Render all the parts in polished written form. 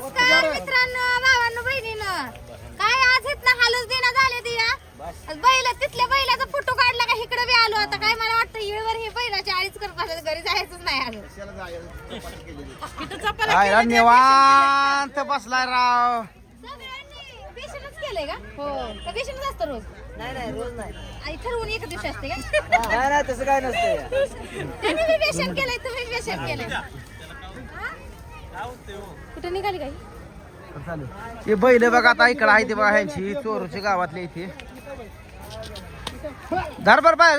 नमस्कार मित्रांनो, भावांनो, बहिणींनो. काय आज इथनं हालच देणं झाले ती या बैल तिथल्या बैलाचा फोटो काढला का इकडे बी आलो. आता काय मला वाटतं येळवर हे बैलाची आळीच करत असत, घरी जायचंच नाही अजून. निवांत बसलाय राव. सगळ्यांनी बेशनच केलंय का? हो, बेशनच असतं रोज. नाही रोज नाही. आई ठरवून एक दिवशी असते का? नाही तसं काय नसतं. त्यांनी बी बेशन केलंय, तुम्ही बेशन केलंय. कुठे निघाली काही? हे बैल बघा आता इकडे आहे ते बघा ह्यांची चोरूच्या गावातल्या इथे. धर बर पाय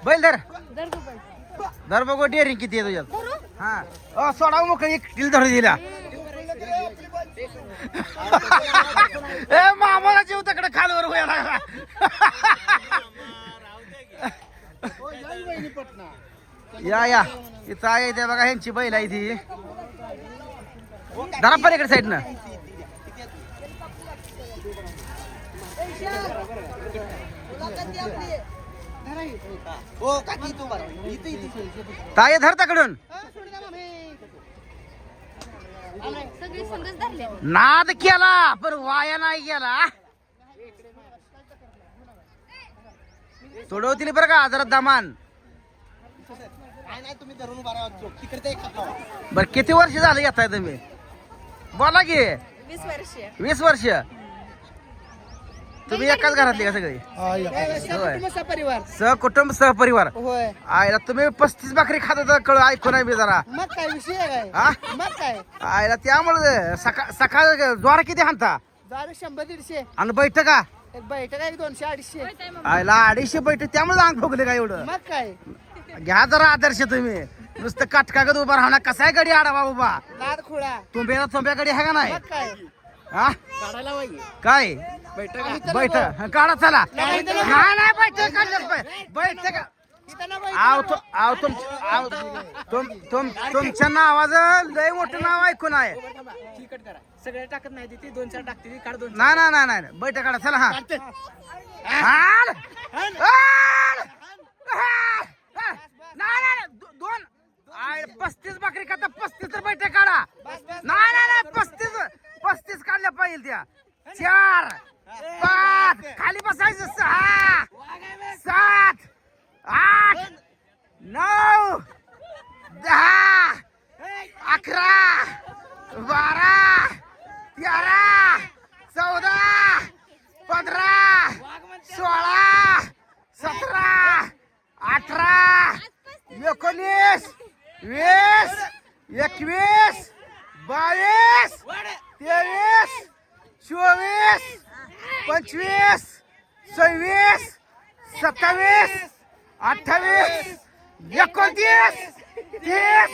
बैल धर धर बघ डेअरिंग किती आहे तुझ्यात. हा सोडा मग एकटील धरू दिला. ए मामाला जीव तिकडे खालवर व्हायला लागला. या इथं आहे ते बघा ह्यांची बैल आहे ती. धरा पण इकडे साईड न. ताई धर तकडून. सगळी संगच धरले. नाद केला पण वाया नाही गेला. सोडवतील बरं का जरा दमान. बर किती वर्ष झालं येताय तुम्ही? बोला की. 20 वर्ष. 20 वर्ष. तुम्ही एकाच घरातली का सगळी? परिवार सहकुटुंब सहपरिवार. होय. आयला तुम्ही 35 भाकरी खात होता कळ ऐकू नाही मी जरा. मग काय विषय आहे हा? काय? मग काय आयला त्यामुळे सकाळ द्वार किती हाणता? झालं 100-150. आणि बैठका एक बैठक आहे 200-250. आयला 250 बैठक त्यामुळे अंग फुगले का एवढं? मग काय घ्या जरा आदर्श तुम्ही. नुसतं काटकागत उभा राहणार. कसा आहे गडी आडावा उभा? नाद खुळा. तुंब्या गडी आहे का नाही? मग काय हा काढायला पाहिजे काय बैठक. बैठक काढा चला. नाही नाही बैठक काढलं बैठक. तुमच्या नावाचं लय मोठं नाव ऐकून आहे. सगळे टाकत नाही ती 2-4 टाकते ती काढ 2. नाही बैठक काढा चला. हा नाही 35 भाकरी खाता 35 तर बैठक काढा. नाही 35 काढल्या पाहिजे त्या. 4 5 खाली बसायचं. 6 7 8 9 10 11 12 13 14 15 16 17 18 19 20 21 22 23 24 25 26 27 28 29 30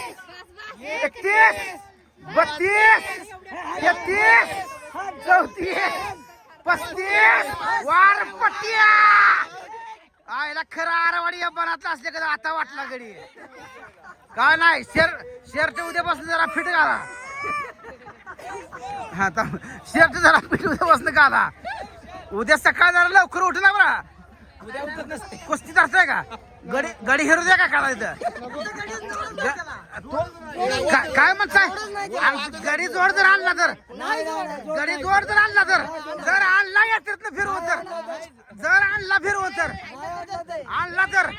31 32 33 34 35 वार पट्ट्या. आयला खरं आरवाडी या बनातला असले का आता वाटला गडी. काय नाही शर्ट उद्यापासून जरा फिट घाला. हा शर्ट जरा फिट उद्यापासून घाला. उद्या सकाळ जरा लवकर उठला बरा. उद्या उठत नसते. कुस्तीत असतंय का? गडी हिरू द्या का काढायचं? काय म्हणताय? गडी जोड जर आणला तर गडी जोड जर आणला तर जर आणला यात्रेतनं फिरवत तर जर आणला फिरवत तर आणला तर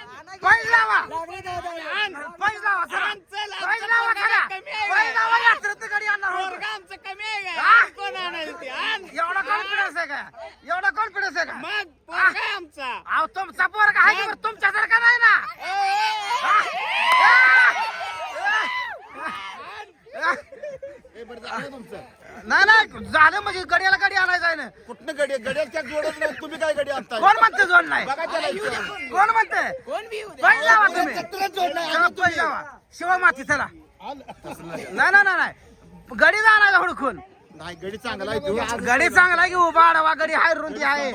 पैज लावा पैज लावा खरा पैज लावा खरा पैज लावा यात्रेतनं गडी आणणार होत. एवढा कॉन्फिडन्स आहे का? एवढा कॉन्फिडन्स आहे का? अहो तुमचा पोरगा आहे की तुमच्यासारखा नाही ना. नाही झालं म्हणजे गड्याला गडी आणायचं आहे ना. कुठनं गडी गड्याच्या जोडत नाही. तुम्ही काय गडी आणताय? कोण म्हणते जोड नाही? बघा त्याला कोण म्हणते? पैज लावा तुम्ही. पैज लावा शिवा माती चला. नाही गडी आणायला हुडकून. नाही गडी चांगला आहे तो. गडी चांगला की उभा आडवा गडी आहे रुंदी आहे.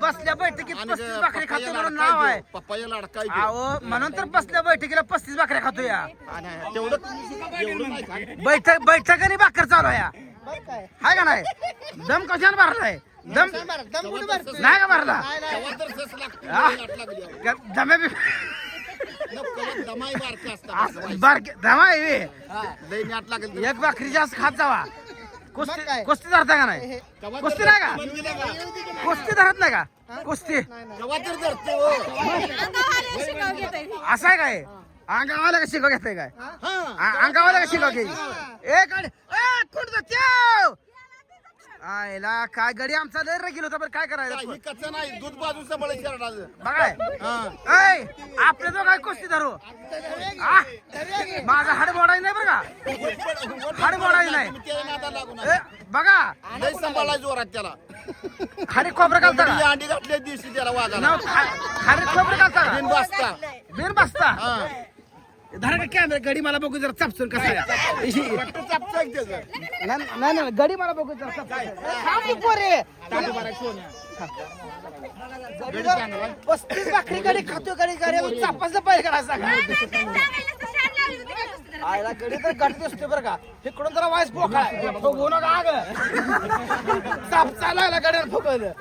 बसल्या बैठकीत 35 भाकरी खातो म्हणून नाव आहे. पप्पाया लाडकाय अहो म्हणून तर बसल्या बैठकीला 35 भाकऱ्या खातो या. तेवढं नाही का? बैठकाने भाकर चालू या मग काय हाय का नाही? दम कशाने भरलाय? दम नाही का भरला? तेव्हा तर सस लागतो. हा? लाट लागली. दम्या दमाई बारके असतात. बारके दमा आहे. लई नाट लागेल. एक भाकरी जास्त खात जावा. कुस्ती कुस्ती धरता का नाही कुस्ती नाही का कुस्ती धरत नाही का कुस्ती केव्हा तर धरते हो. अंगावाले शिकाव घेतोय. असं आहे काय अंगावाला का शिकव घेताय काय अंगावाला का शिकव घ्यायची ए गाडी कुठं जातो आयला काय गडी आमचा लय रगील होता बरं काय करायचं ही कच्चं नाही दूध बाजूचं बळ शर्टाचं. बघाय आपले तो काय कुस्ती धरू आ? माझा हाड मोडाय नाही बरं का हाड मोडाय नाही त्याला नादाला लागू नये. बघा लय सांभाळा जोरात त्याला खाली खोबरं घालता का अंडी घातल्या दिवशी त्याला वागायला खाली खोबरं घालता का बिन बसता बिन बसता हा. धर का कॅमेरा गडी मला बघू जरा चापसून कसा आहे फक्त चापचं त्याचं. नाही नाही गडी मला बघू जरा चापसून पोरे 35 भाकरी गडी खातो गडी गडी चापाचं पाहिजे करायचा सांगायला तर शान लावली होती काय कुस्ती धरायला. आयला गडी तर गडी दिसते बरं का इकडून जरा वाईस पोकळा फुगू नका ग चाप चालायला गड्यावर फुगवलं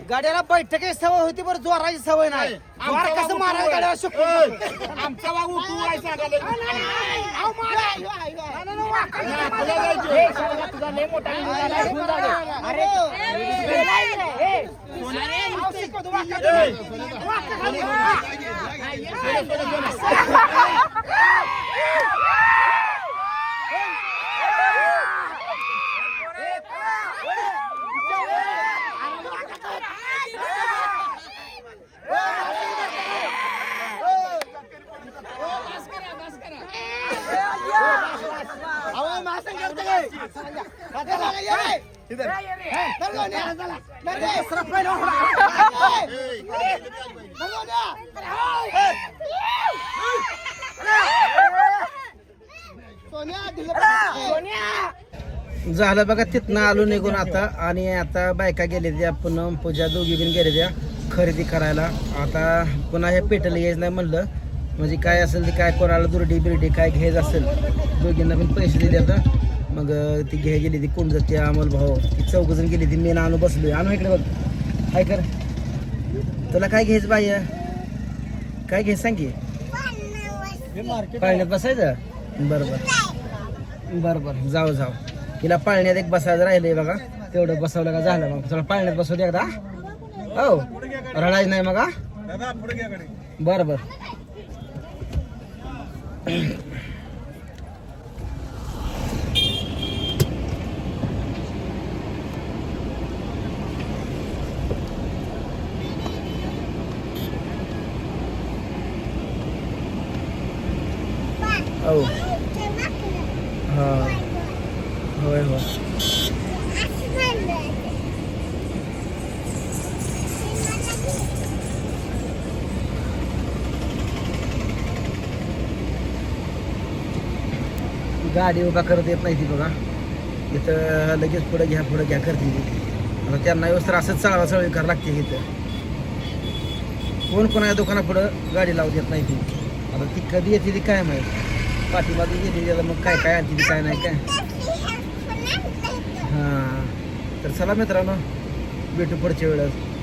गाड्याला बैठकीची सवय होती बरं जोराची सवय नाही जोर कसं मारायला गाड्याला शिकतो आमचा वाघ उठू आहे सांगायला. झालं बघा तिथनं आलो निघून आता आणि आता बायका गेले त्या पुन्हा पूजा दोघी बिन गेले त्या खरेदी करायला आता पुन्हा हे पेटल यायचं नाही म्हणलं म्हणजे काय असेल ते काय कोणाला दुरडी बिरडी काय घ्यायचं असेल दोघींना पण पैसे दिले आता मग ती घ्याय गेली ती कोण जाते अमोल भाऊ ती चौघजण गेली ती मेन आणू बसलोय आणू इकडे बघ काय कर तुला काय घ्यायचं बाई काय घ्यायचं सांग की पाळण्यात बसायचं बरं बरं जाऊ तिला पाळण्यात एक बसायचं राहिलंय बघा तेवढं बसवलं का झालं मग तुला पाळण्यात बसवते एकदा हो रडायचं नाही मग बरं हो हां होय हो गाडी उभा करत येत नाही ती बघा इथं लगेच पुढे घ्या करते ती आता त्यांना व्यवस्थित असंच चळाचळी करावं लागते इथं कोणाच्या दुकानापुढं गाडी लावत येत नाही ती आता ती कधी येते ती काय माहीत पाठीमागे गेली त्याला मग काय आणते ती काय नाही काय हां तर चला मित्रांनो भेटू पुढच्या वेळेस